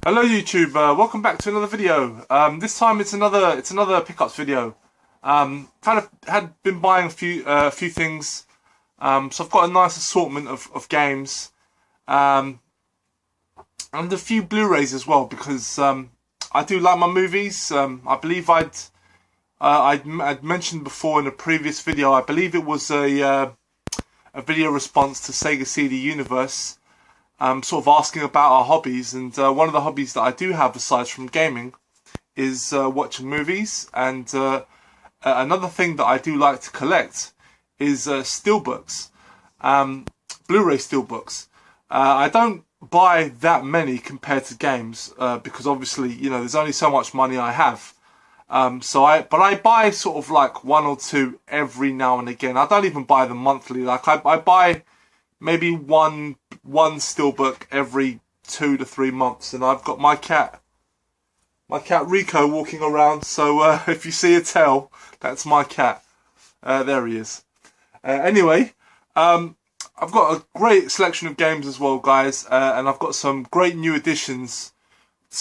Hello YouTube, welcome back to another video. This time it's another pickups video. Kind of had been buying a few things, so I've got a nice assortment of games, and a few Blu-rays as well because I do like my movies. I believe I'd mentioned before in a previous video. I believe it was a video response to Sega CD Universe. Sort of asking about our hobbies, and one of the hobbies that I do have aside from gaming is watching movies, and another thing that I do like to collect is steelbooks, Blu-ray steelbooks. I don't buy that many compared to games because obviously, you know, there's only so much money I have. But I buy sort of like one or two every now and again. I don't even buy them monthly. Like I buy maybe one steelbook every 2 to 3 months, and I've got my cat Rico walking around, so if you see a tail, that's my cat. There he is. Anyway, I've got a great selection of games as well, guys, and I've got some great new additions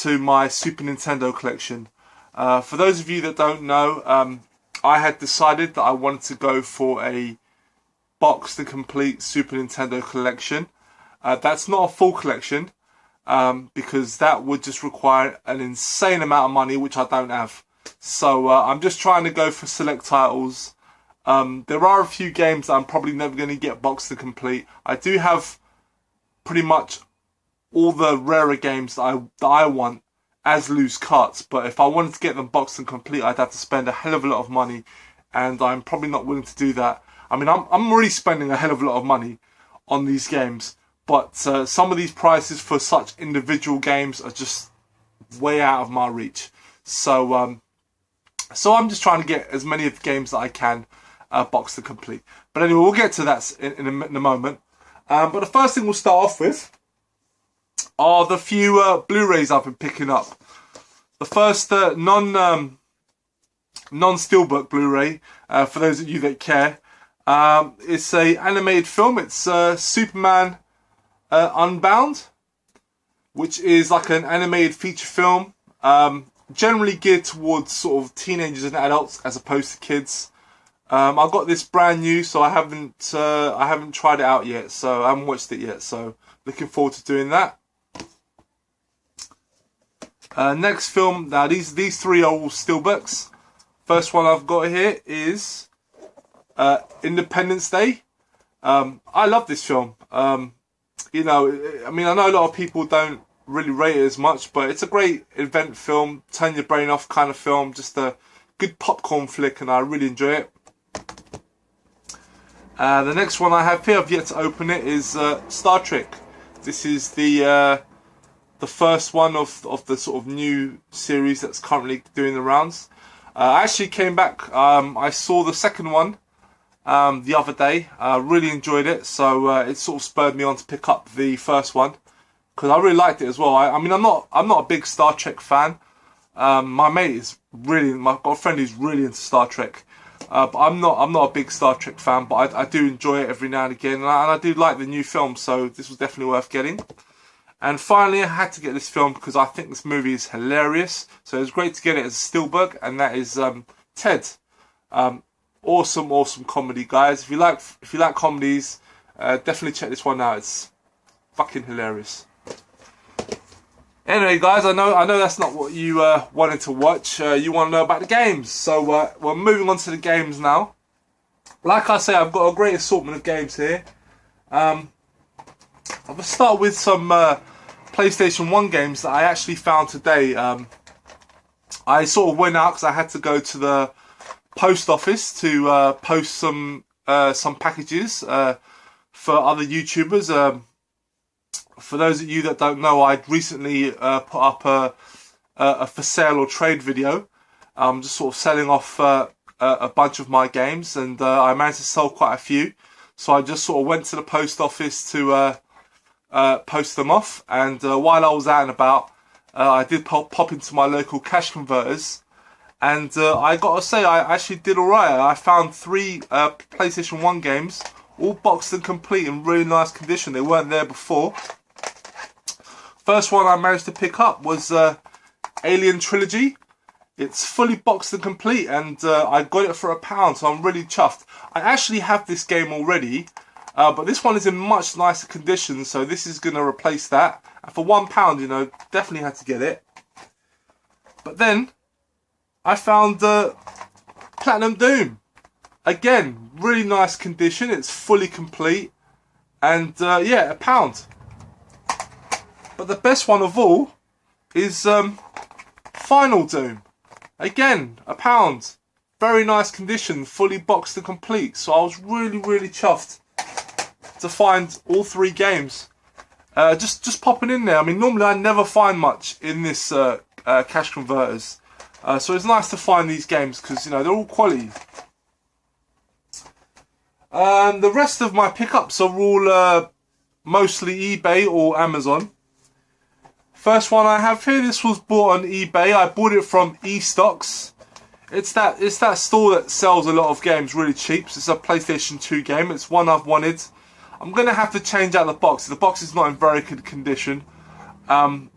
to my Super Nintendo collection. For those of you that don't know, I had decided that I wanted to go for a boxed and complete Super Nintendo collection. That's not a full collection because that would just require an insane amount of money, which I don't have. So I'm just trying to go for select titles. There are a few games that I'm probably never going to get boxed and complete. I do have pretty much all the rarer games that I want as loose cuts, but if I wanted to get them boxed and complete, I'd have to spend a hell of a lot of money, and I'm probably not willing to do that. I mean, I'm already spending a hell of a lot of money on these games, but some of these prices for such individual games are just way out of my reach. So I'm just trying to get as many of the games that I can boxed and complete. But anyway, we'll get to that in a moment. But the first thing we'll start off with are the few Blu-rays I've been picking up. The first non-steelbook Blu-ray, for those of you that care. It's a animated film. It's Superman Unbound, which is like an animated feature film, generally geared towards sort of teenagers and adults as opposed to kids. I got this brand new, so I haven't tried it out yet, so I haven't watched it yet, so looking forward to doing that. Next film, now these three are all steelbooks. First one I've got here is Independence Day. I love this film. You know, I mean, I know a lot of people don't really rate it as much, but it's a great event film, turn your brain off kind of film, just a good popcorn flick, and I really enjoy it. The next one I have here, I've yet to open it, is Star Trek. This is the first one of the sort of new series that's currently doing the rounds. I actually came back, I saw the second one the other day. I really enjoyed it, so it sort of spurred me on to pick up the first one because I really liked it as well. I mean, I'm not a big Star Trek fan. My mate is really, I've got a friend who's really into Star Trek, but I'm not a big Star Trek fan. But I do enjoy it every now and again, and I do like the new film, so this was definitely worth getting. And finally, I had to get this film because I think this movie is hilarious. So it was great to get it as a steelbook, and that is Ted. Awesome comedy, guys. If you like comedies, definitely check this one out. It's fucking hilarious. Anyway, guys, I know that's not what you wanted to watch. You want to know about the games, so we're moving on to the games now. Like I say, I've got a great assortment of games here. I'm going to start with some PlayStation 1 games that I actually found today. I sort of went out because I had to go to the post office to post some packages for other YouTubers. For those of you that don't know, I'd recently put up a for sale or trade video, just sort of selling off a bunch of my games, and I managed to sell quite a few. So I just sort of went to the post office to post them off, and while I was out and about, I did pop into my local cash converters, and I gotta say, I actually did alright. I found 3 PlayStation 1 games, all boxed and complete in really nice condition. They weren't there before. First one I managed to pick up was Alien Trilogy. It's fully boxed and complete, and I got it for £1, so I'm really chuffed. I actually have this game already, but this one is in much nicer condition, so this is going to replace that. And for £1, you know, definitely had to get it. But then I found Platinum Doom. Again, really nice condition. It's fully complete, and yeah, £1. But the best one of all is Final Doom. Again, £1. Very nice condition, fully boxed and complete. So I was really, really chuffed to find all 3 games. Just popping in there. I mean, normally I never find much in this cash converters. So it's nice to find these games because, you know, they're all quality. The rest of my pickups are all mostly eBay or Amazon. First one I have here, this was bought on eBay. I bought it from eStocks. It's that store that sells a lot of games really cheap. So it's a PlayStation 2 game. It's one I've wanted. I'm going to have to change out the box. The box is not in very good condition. But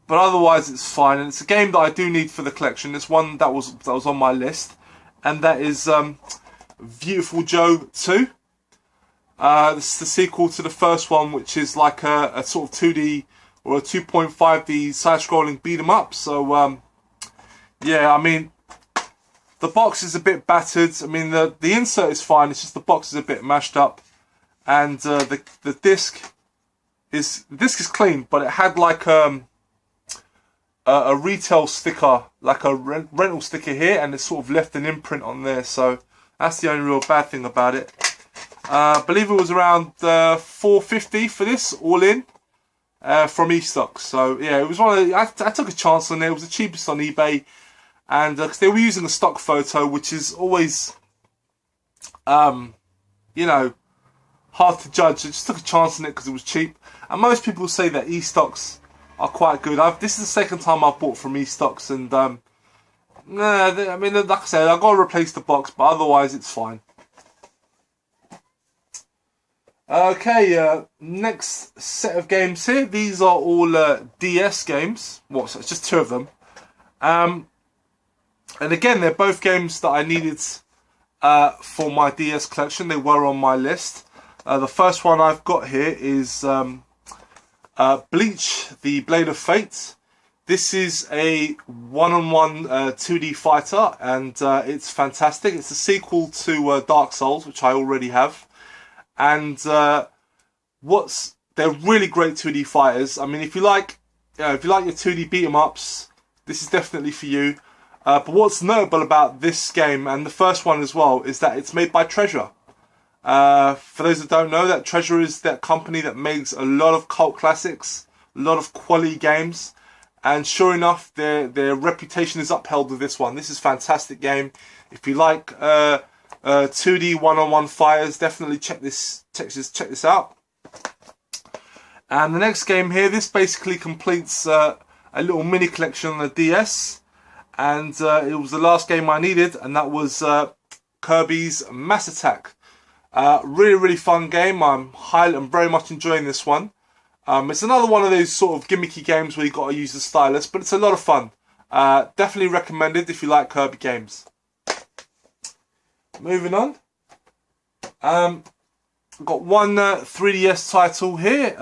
otherwise it's fine. And it's a game that I do need for the collection. It's one that was on my list. And that is Beautiful Joe 2. This is the sequel to the first one, which is like a sort of 2D or a 2.5D side-scrolling beat-em-up. So, yeah, I mean, the box is a bit battered. I mean, the insert is fine. It's just the box is a bit mashed up, and the disc is clean, but it had like a retail sticker, like a rental sticker here, and it sort of left an imprint on there. So that's the only real bad thing about it. I believe it was around $4.50 for this, all in. From eStocks. So yeah, it was one of the, I took a chance on it. It was the cheapest on eBay, and because they were using a stock photo, which is always you know, hard to judge. I just took a chance on it because it was cheap, and most people say that eStocks are quite good. This is the second time I've bought from eStocks, and nah, I mean, like I said, I've got to replace the box, but otherwise it's fine. Okay, next set of games here. These are all DS games. Well, so it's just 2 of them. And again, they're both games that I needed for my DS collection. They were on my list. The first one I've got here is Bleach, the Blade of Fate. This is a one-on-one 2D fighter, and it's fantastic. It's a sequel to Dark Souls, which I already have. And they're really great 2D fighters. I mean, if you like your 2D beat 'em ups, this is definitely for you. But what's notable about this game, and the first one as well, is that it's made by Treasure. For those that don't know, that Treasure is that company that makes a lot of cult classics, a lot of quality games, and sure enough, their reputation is upheld with this one. This is a fantastic game. If you like 2D one-on-one fighters, definitely check this out. And the next game here, this basically completes a little mini collection on the DS, and it was the last game I needed, and that was Kirby's Mass Attack. Really fun game. I'm very much enjoying this one. It's another one of those sort of gimmicky games where you got to use the stylus, but it's a lot of fun. Definitely recommended if you like Kirby games. Moving on. I've got one 3DS title here.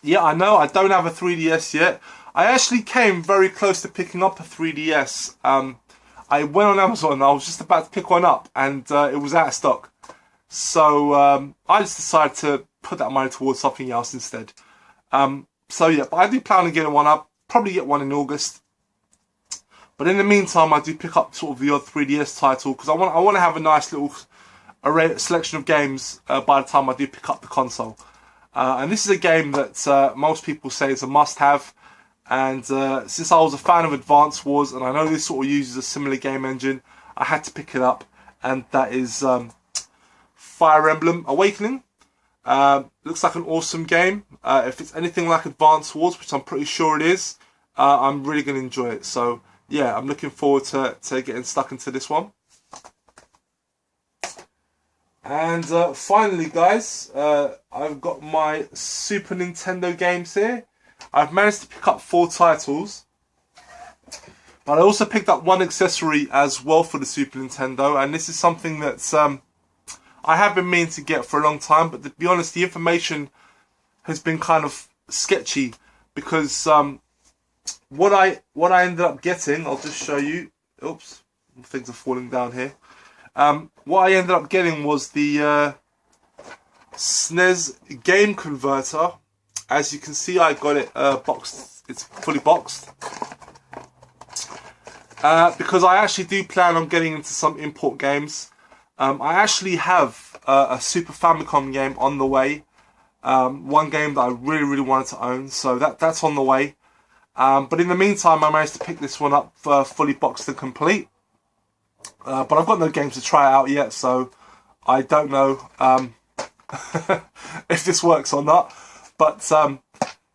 Yeah, I know I don't have a 3DS yet. I actually came very close to picking up a 3DS. I went on Amazon. I was just about to pick one up, and it was out of stock. So I just decided to put that money towards something else instead. So yeah, but I do plan on getting one up. Probably get one in August. But in the meantime, I do pick up sort of the odd 3DS title because I want to have a nice little selection of games by the time I do pick up the console. And this is a game that most people say is a must-have. And since I was a fan of Advance Wars, and I know this sort of uses a similar game engine, I had to pick it up. And that is Fire Emblem Awakening. Looks like an awesome game. If it's anything like Advance Wars, which I'm pretty sure it is, I'm really going to enjoy it. So yeah, I'm looking forward to getting stuck into this one. And finally, guys, I've got my Super Nintendo games here. I've managed to pick up 4 titles. But I also picked up 1 accessory as well for the Super Nintendo, and this is something that's I have been meaning to get for a long time, but to be honest, the information has been kind of sketchy because what I ended up getting, I'll just show you. Oops, things are falling down here. What I ended up getting was the SNES game converter. As you can see, I got it boxed. It's fully boxed. Because I actually do plan on getting into some import games. I actually have a Super Famicom game on the way. One game that I really wanted to own, so that's on the way. But in the meantime, I managed to pick this one up fully boxed and complete. But I've got no games to try out yet, so I don't know if this works or not. But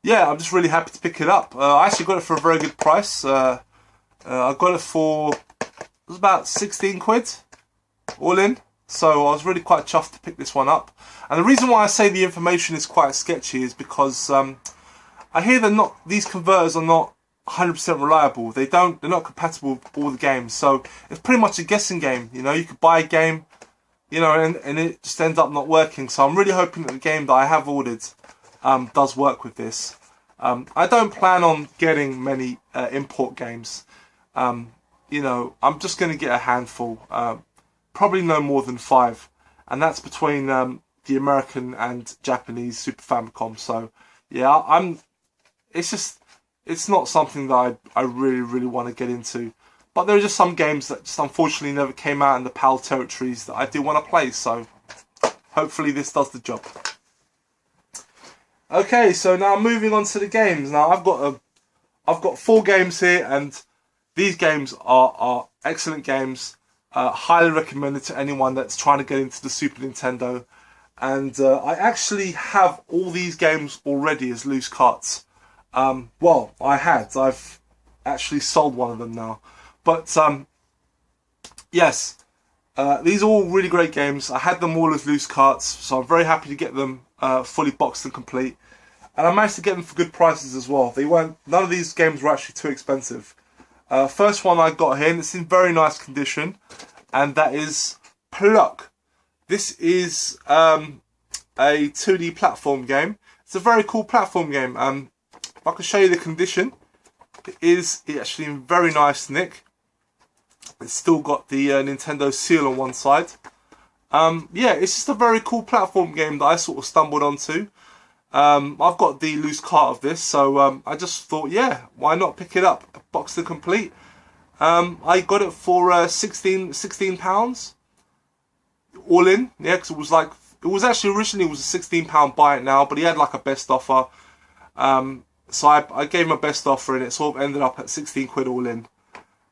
yeah, I'm just really happy to pick it up. I actually got it for a very good price. I got it for, it was about 16 quid all in, so I was really quite chuffed to pick this one up. And the reason why I say the information is quite sketchy is because I hear that these converters are not 100% reliable. They're not compatible with all the games, so it's pretty much a guessing game. You know, you could buy a game, you know, and it just ends up not working. So I'm really hoping that the game that I have ordered does work with this. I don't plan on getting many import games. You know, I'm just going to get a handful, probably no more than 5, and that's between the American and Japanese Super Famicom. So yeah, it's not something that I really want to get into, but there are just some games that just unfortunately never came out in the PAL territories that I do want to play, so hopefully this does the job. Okay, so now moving on to the games. Now I've got 4 games here, and these games are excellent games, highly recommended to anyone that's trying to get into the Super Nintendo. And I actually have all these games already as loose carts. Well, I've actually sold one of them now. But yes, these are all really great games. I had them all as loose carts, so I'm very happy to get them fully boxed and complete. And I managed to get them for good prices as well. None of these games were actually too expensive. First one I got here, and it's in very nice condition, and that is Pluck. This is a 2D platform game. It's a very cool platform game. If I can show you the condition, it's actually in very nice nick. It's still got the Nintendo seal on one side. Yeah, it's just a very cool platform game that I sort of stumbled onto. I've got the loose cart of this, so I just thought, yeah, why not pick it up, boxed and complete. I got it for £16 all in, yeah, because it was actually originally a £16 buy it now, but he had like a best offer, so I gave him a best offer, and it sort of ended up at 16 quid all in,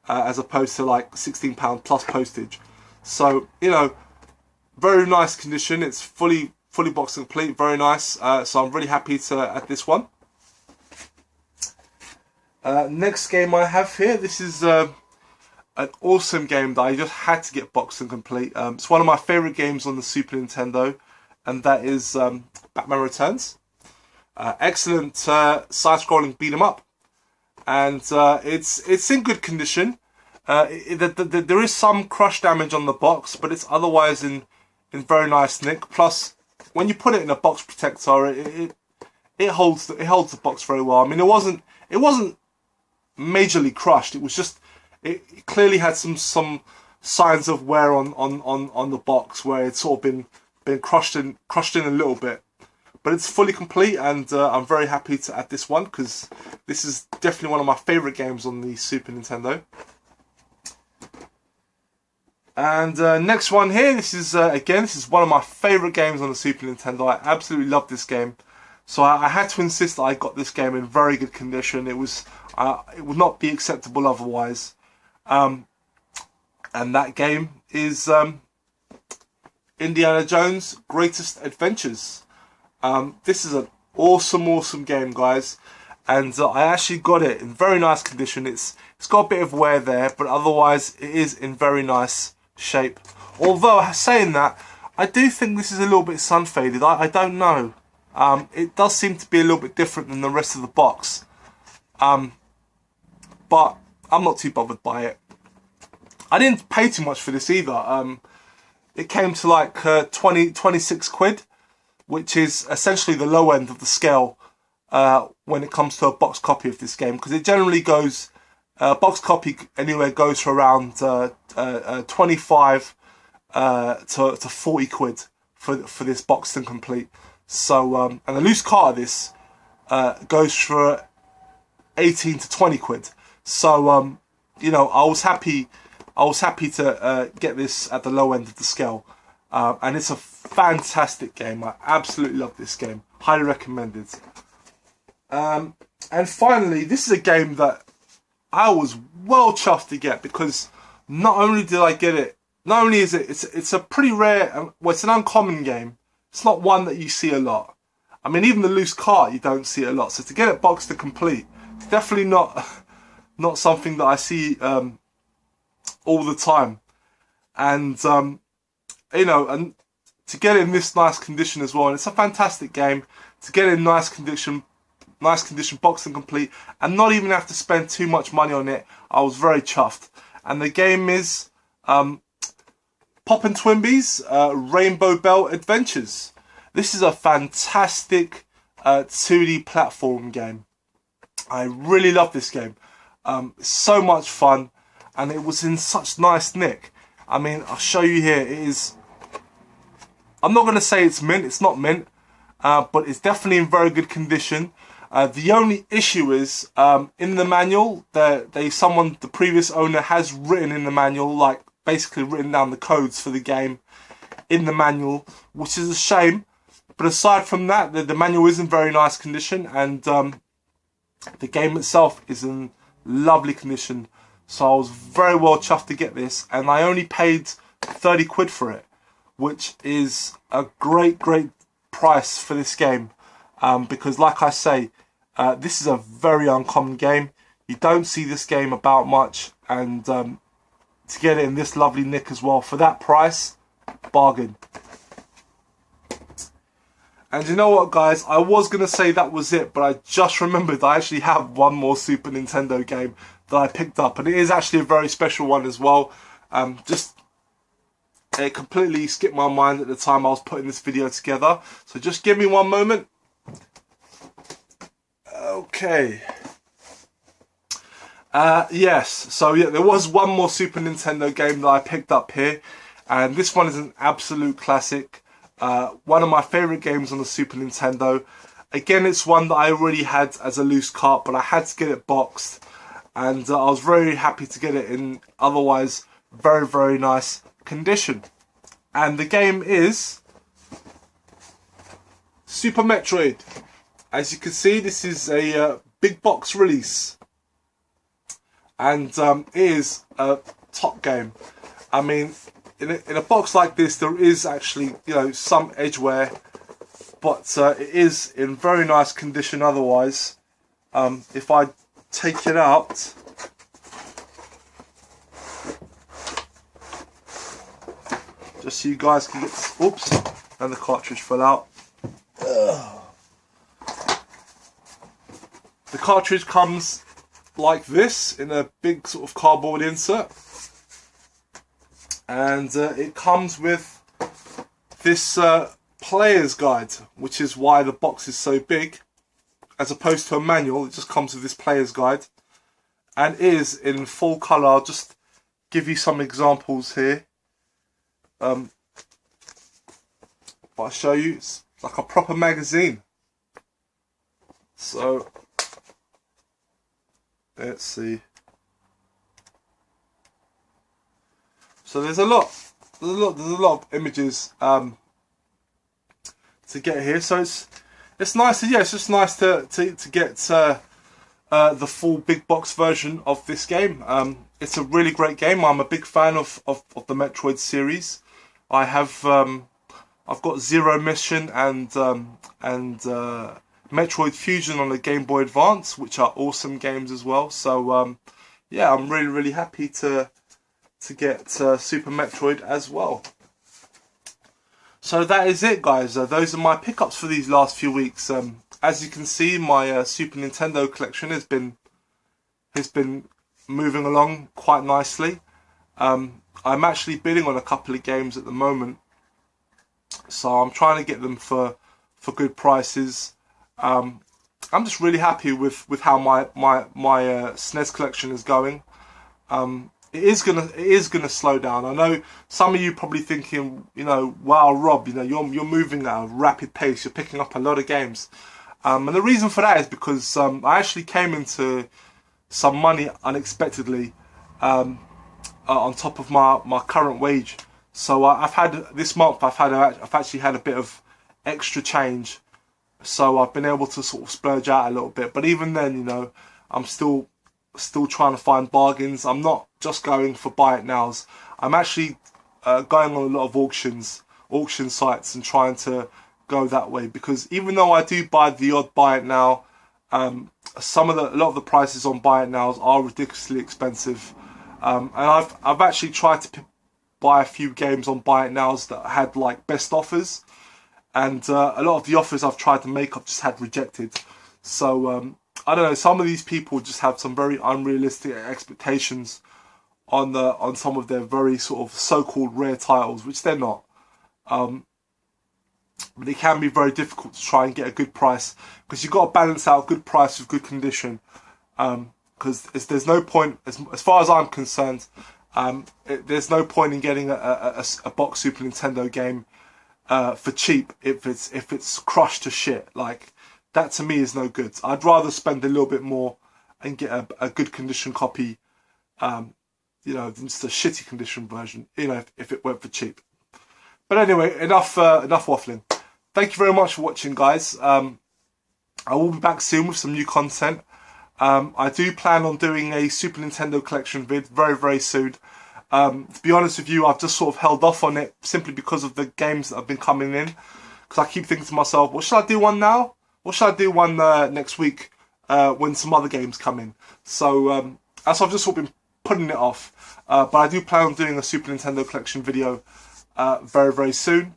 as opposed to like £16 plus postage. So, you know, very nice condition. It's fully boxed and complete, very nice. So I'm really happy to add this one. Next game I have here, this is an awesome game that I just had to get boxed and complete. It's one of my favourite games on the Super Nintendo, and that is Batman Returns. Excellent side-scrolling beat 'em up, and it's in good condition. There is some crush damage on the box, but it's otherwise in very nice nick. Plus, when you put it in a box protector, it holds the box very well. I mean, it wasn't majorly crushed. It was just it clearly had some signs of wear on the box, where it's sort of been crushed in a little bit. But it's fully complete, and I'm very happy to add this one, because this is definitely one of my favourite games on the Super Nintendo. And next one here, this is one of my favourite games on the Super Nintendo. I absolutely love this game, so I had to insist that I got this game in very good condition. It would not be acceptable otherwise. And that game is Indiana Jones' Greatest Adventures. This is an awesome game, guys, and I actually got it in very nice condition. It's got a bit of wear there, but otherwise it is in very nice shape. Although, saying that, I do think this is a little bit sun faded. I don't know. It does seem to be a little bit different than the rest of the box, but I'm not too bothered by it. I didn't pay too much for this either. It came to like 26 quid, which is essentially the low end of the scale when it comes to a box copy of this game, because it generally goes, box copy anywhere goes for around 25 to 40 quid for this boxed and complete. So and a loose cart of this goes for 18 to 20 quid. So you know, I was happy to get this at the low end of the scale, and it's a fantastic game. I absolutely love this game, highly recommended. And finally, this is a game that I was well chuffed to get, because not only did I get it, not only is it's a pretty rare, well, it's an uncommon game. It's not one that you see a lot. I mean, even the loose cart you don't see a lot. So to get it boxed and complete, it's definitely not something that I see all the time. And you know, and to get it in this nice condition as well, and it's a fantastic game. To get it in nice condition, boxed and complete, and not even have to spend too much money on it, I was very chuffed. And the game is Poppin' Twimbies Rainbow Belt Adventures. This is a fantastic 2D platform game. I really love this game. It's so much fun, and it was in such nice nick. I mean, I'll show you here. It is, I'm not going to say it's mint, it's not mint, but it's definitely in very good condition. The only issue is, in the manual, the previous owner has written in the manual, like basically written down the codes for the game in the manual, which is a shame. But aside from that, the manual is in very nice condition, and the game itself is in lovely condition. So I was very well chuffed to get this, and I only paid 30 quid for it, which is a great price for this game, because like I say, this is a very uncommon game. You don't see this game about much, and to get it in this lovely nick as well for that price, bargain. And you know what, guys, I was going to say that was it, but I just remembered I actually have one more Super Nintendo game that I picked up, and it is actually a very special one as well. It completely skipped my mind at the time I was putting this video together, so just give me one moment. Okay. Yes, so yeah, there was one more Super Nintendo game that I picked up here, and this one is an absolute classic. One of my favourite games on the Super Nintendo. Again, it's one that I already had as a loose cart, but I had to get it boxed, and I was very happy to get it in otherwise very nice condition. And the game is Super Metroid. As you can see, this is a big box release, and it is a top game. I mean, in a box like this, there is actually, you know, some edge wear, but it is in very nice condition otherwise. If I take it out, just so you guys can get this, oops, and the cartridge fell out. The cartridge comes like this in a big sort of cardboard insert, and it comes with this player's guide, which is why the box is so big. As opposed to a manual, it just comes with this player's guide, and is in full colour. I'll just give you some examples here. If I show you, it's like a proper magazine. So let's see. So there's a lot of images to get here. So it's nice. Yeah, it's just nice to get the full big box version of this game. It's a really great game. I'm a big fan of the Metroid series. I have I've got Zero Mission and Metroid Fusion on the Game Boy Advance, which are awesome games as well. So yeah, I'm really happy to get Super Metroid as well. So that is it, guys. Those are my pickups for these last few weeks. As you can see, my Super Nintendo collection has been moving along quite nicely. I'm actually bidding on a couple of games at the moment, so I'm trying to get them for good prices. I'm just really happy with how my SNES collection is going. It is gonna slow down. I know some of you probably thinking, you know, wow, Rob, you know, you're moving at a rapid pace. You're picking up a lot of games, and the reason for that is because I actually came into some money unexpectedly on top of my current wage. So I've had this month. I've actually had a bit of extra change, so I've been able to sort of splurge out a little bit. But even then, you know, I'm still trying to find bargains. I'm not just going for buy it nows. I'm actually going on a lot of auction sites and trying to go that way, because even though I do buy the odd buy it now, a lot of the prices on buy it nows are ridiculously expensive, and I've actually tried to buy a few games on buy it nows that had like best offers, and a lot of the offers I've tried to make I've just had rejected. So I don't know, some of these people just have some very unrealistic expectations on some of their very sort of so-called rare titles, which they're not. But it can be very difficult to try and get a good price, because you've got to balance out good price with good condition. Because there's no point, as far as I'm concerned, there's no point in getting a box Super Nintendo game for cheap if it's crushed to shit. Like, that to me is no good. I'd rather spend a little bit more and get a good condition copy, you know, than just a shitty condition version, you know, if it went for cheap. But anyway, enough waffling. Thank you very much for watching, guys. I will be back soon with some new content. I do plan on doing a Super Nintendo collection vid very, very soon. To be honest with you, I've just sort of held off on it simply because of the games that have been coming in. Because I keep thinking to myself, well, should I do one now? Or should I do one next week when some other games come in? So that's why I've just sort of been putting it off. But I do plan on doing a Super Nintendo collection video very, very soon.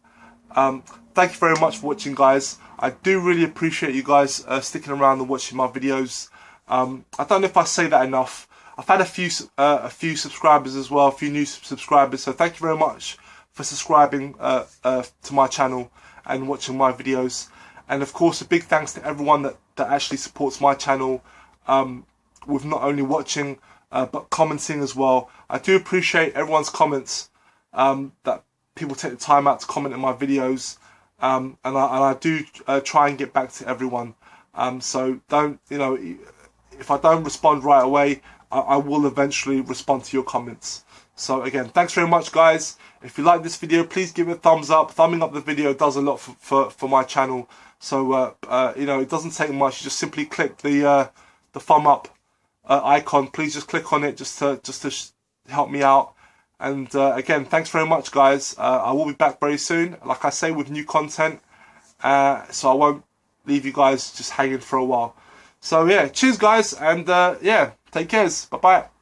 Thank you very much for watching, guys. I do really appreciate you guys sticking around and watching my videos. I don't know if I say that enough. I've had a few subscribers as well, a few new subscribers. So thank you very much for subscribing to my channel and watching my videos. And of course, a big thanks to everyone that actually supports my channel with not only watching but commenting as well. I do appreciate everyone's comments, that people take the time out to comment on my videos, and I do try and get back to everyone. So don't, you know, if I don't respond right away, I will eventually respond to your comments. So again, thanks very much, guys. If you like this video, please give it a thumbs up. Thumbing up the video does a lot for my channel. So you know, it doesn't take much. You just simply click the thumb up icon. Please just click on it just to help me out. And again, thanks very much, guys. I will be back very soon, like I say, with new content. So I won't leave you guys just hanging for a while. So yeah, cheers, guys, and yeah, take care. Bye bye.